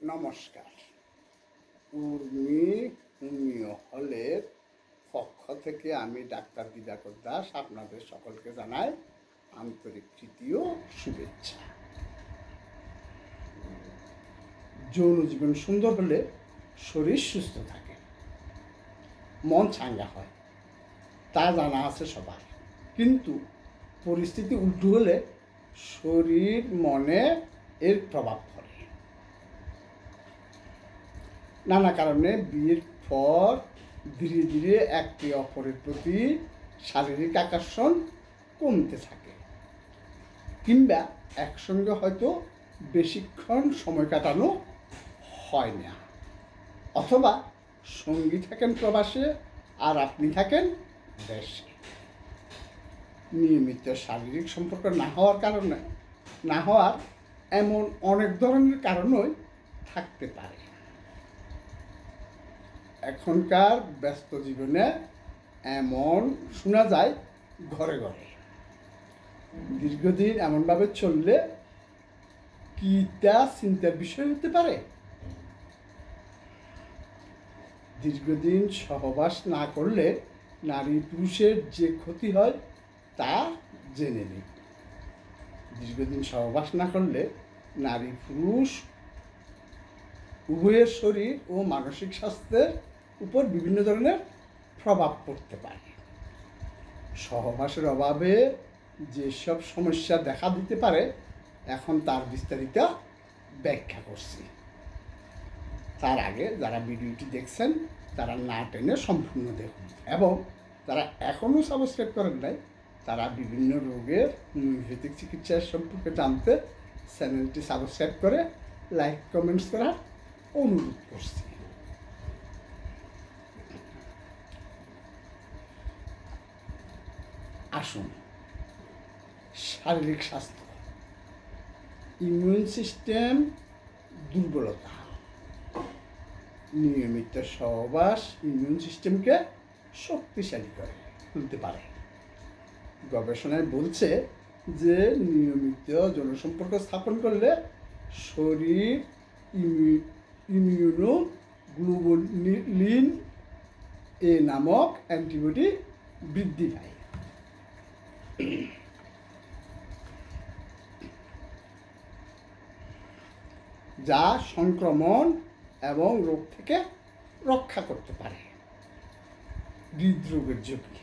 নমস্কার। উর্মি হোমিও হলের পক্ষ থেকে আমি ডাক্তার দিবাকর দাস আপনাদের সকলকে জানাই আন্তরিক প্রীতি ও শুভেচ্ছা। যৌন জীবন সুন্দর হলে শরীর সুস্থ থাকে, মন চাঙ্গা হয়, তা জানা আছে সবার। কিন্তু পরিস্থিতি উল্টো হলে শরীর মনে এর প্রভাব পড়ে। নানা কারণে বিয়ের পর ধীরে ধীরে একে অপরের প্রতি শারীরিক আকর্ষণ কমতে থাকে, কিংবা একসঙ্গে হয়তো বেশিক্ষণ সময় কাটানো হয় না, অথবা সঙ্গী থাকেন প্রবাসে আর আপনি থাকেন দেশে। নিয়মিত শারীরিক সম্পর্ক না হওয়ার এমন অনেক ধরনের কারণই থাকতে পারে। এখনকার ব্যস্ত জীবনে এমন শোনা যায় ঘরে ঘরে। দীর্ঘদিন এমনভাবে চললে কি তা চিন্তার বিষয় হতে পারে? দীর্ঘদিন সহবাস না করলে নারী পুরুষের যে ক্ষতি হয় তা জেনে নিন। দীর্ঘদিন সহবাস না করলে নারী পুরুষ উভয়ের শরীর ও মানসিক স্বাস্থ্যের উপর বিভিন্ন ধরনের প্রভাব পড়তে পারে। সহবাসের অভাবে যেসব সমস্যা দেখা দিতে পারে এখন তার বিস্তারিত ব্যাখ্যা করছি। তার আগে যারা ভিডিওটি দেখছেন তারা না টেনে সম্পূর্ণ দেখুন, এবং যারা এখনও সাবস্ক্রাইব করেন নাই তারা বিভিন্ন রোগের হোমিওপ্যাথিক চিকিৎসার সম্পর্কে জানতে চ্যানেলটি সাবস্ক্রাইব করে লাইক কমেন্টস করার অনুরোধ করছি। আসুন, শারীরিক স্বাস্থ্য, ইমিউন সিস্টেম দুর্বলতা। নিয়মিত সহবাস ইমিউন সিস্টেমকে শক্তিশালী করে তুলতে পারে। গবেষণায় বলছে যে নিয়মিত যৌনসম্পর্ক স্থাপন করলে শরীর ইমিউনোগ্লোবুলিন এ নামক অ্যান্টিবডি বৃদ্ধি পায়, যা সংক্রমণ এবং রোগ থেকে রক্ষা করতে পারে। হৃদরোগের ঝুঁকি।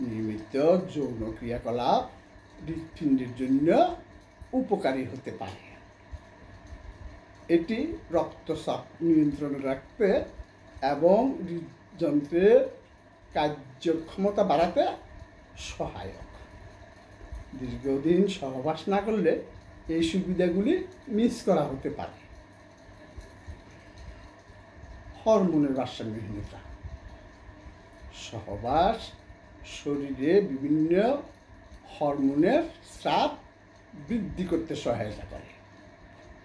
নিয়মিত যৌন ক্রিয়াকলাপ হৃৎপিণ্ডের জন্য উপকারী হতে পারে। এটি রক্তচাপ নিয়ন্ত্রণে রাখতে এবং হৃদযন্ত্রের কার্যক্ষমতা বাড়াতে সহায়ক। দীর্ঘদিন সহবাস না করলে এই সুবিধাগুলি মিস করা হতে পারে। হরমোনের ভারসাম্যহীনতা। সহবাস শরীরে বিভিন্ন হরমোনের স্রাব বৃদ্ধি করতে সহায়তা করে,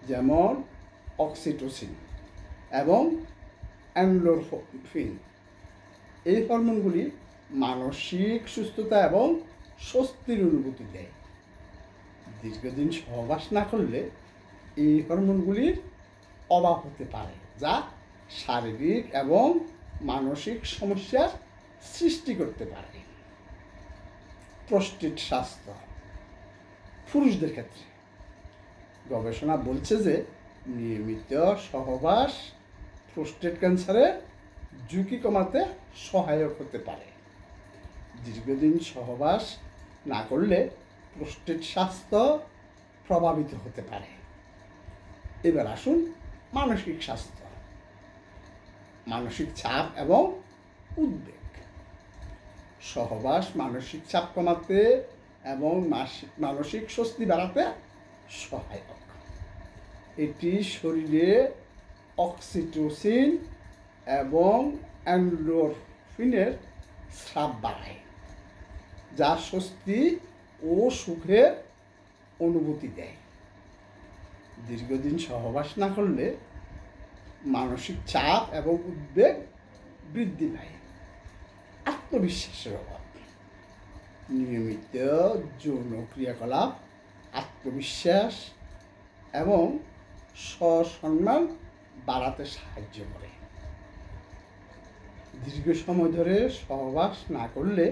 যেমন অক্সিটোসিন এবং এন্ডোরফিন। এই হরমোনগুলি মানসিক সুস্থতা এবং স্বস্তির অনুভূতি দেয়। দীর্ঘদিন সহবাস না করলে এই হরমোনগুলির অভাব হতে পারে, যা শারীরিক এবং মানসিক সমস্যার সৃষ্টি করতে পারে। প্রোস্টেট স্বাস্থ্য পুরুষদের ক্ষেত্রে গবেষণা বলছে যে নিয়মিত সহবাস প্রোস্টেট ক্যান্সারের ঝুঁকি কমাতে সহায়ক হতে পারে। দীর্ঘদিন সহবাস না করলে প্রোস্টেট স্বাস্থ্য প্রভাবিত হতে পারে। এবার আসুন মানসিক স্বাস্থ্য, মানসিক চাপ এবং উদ্বেগ। সহবাস মানসিক চাপ কমাতে এবং মানসিক স্বস্তি বাড়াতে সহায়ক। এটি শরীরে অক্সিটোসিন এবং এন্ডোরফিনের স্রাব বাড়ায়, যা স্বস্তি ও সুখের অনুভূতি দেয়। দীর্ঘদিন সহবাস না করলে মানসিক চাপ এবং উদ্বেগ বৃদ্ধি পায়। আত্মবিশ্বাসের অভাব। নিয়মিত যৌন ক্রিয়াকলাপ আত্মবিশ্বাস এবং স্বসম্মান বাড়াতে সাহায্য করে। দীর্ঘ সময় ধরে সহবাস না করলে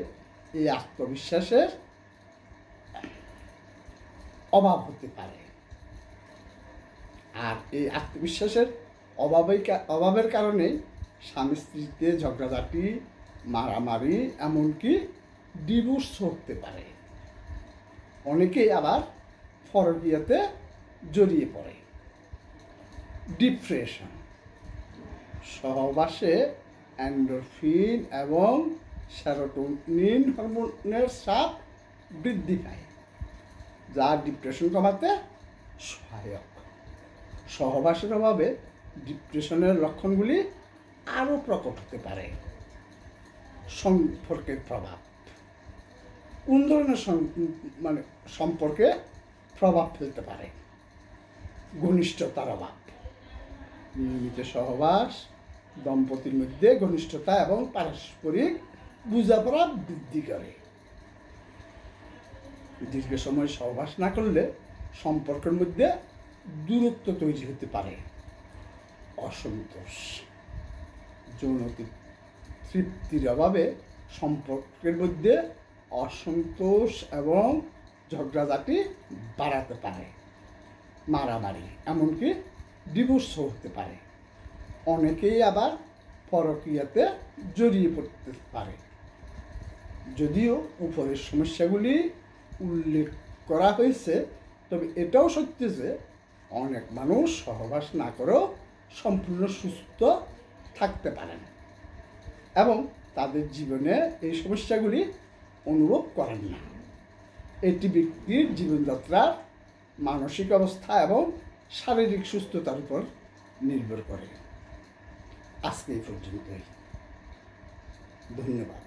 এই আত্মবিশ্বাসের অভাব হতে পারে, আর এই আত্মবিশ্বাসের অভাবের কারণে স্বামী স্ত্রীতে ঝগড়াঝাটি, মারামারি, এমনকি ডিভোর্স হতে পারে। অনেকেই আবার পরকীয়াতে জড়িয়ে পড়ে। ডিপ্রেশন, সহবাসে এন্ডোরফিন এবং সেরোটোনিন হরমোনের চাপ বৃদ্ধি পায়, যা ডিপ্রেশন কমাতে সহায়ক। সহবাসের অভাবে ডিপ্রেশনের লক্ষণগুলি আরও প্রকট হতে পারে। সম্পর্কের প্রভাব, কোন ধরনের সম্পর্কে প্রভাব ফেলতে পারে? ঘনিষ্ঠতার অভাব, নিয়মিত সহবাস দম্পতির মধ্যে ঘনিষ্ঠতা এবং পারস্পরিক বোঝাপড়া বৃদ্ধি করে। দীর্ঘ সময় সহবাস না করলে সম্পর্কের মধ্যে দূরত্ব তৈরি হতে পারে। অসন্তোষ, যৌন তৃপ্তির অভাবে সম্পর্কের মধ্যে অসন্তোষ এবং ঝগড়াঝাটি বাড়াতে পারে। মারামারি, এমনকি ডিভোর্সও হতে পারে। অনেকেই আবার পরকীয়াতে জড়িয়ে পড়তে পারে। যদিও উপরের সমস্যাগুলি উল্লেখ করা হয়েছে, তবে এটাও সত্য যে অনেক মানুষ সহবাস না করেও সম্পূর্ণ সুস্থ থাকতে পারেন এবং তাদের জীবনে এই সমস্যাগুলি অনুভব করেন না। এটি ব্যক্তির জীবনযাত্রার মানসিক অবস্থা এবং শারীরিক সুস্থতার উপর নির্ভর করে। আজকে এই পর্যন্তই। ধন্যবাদ।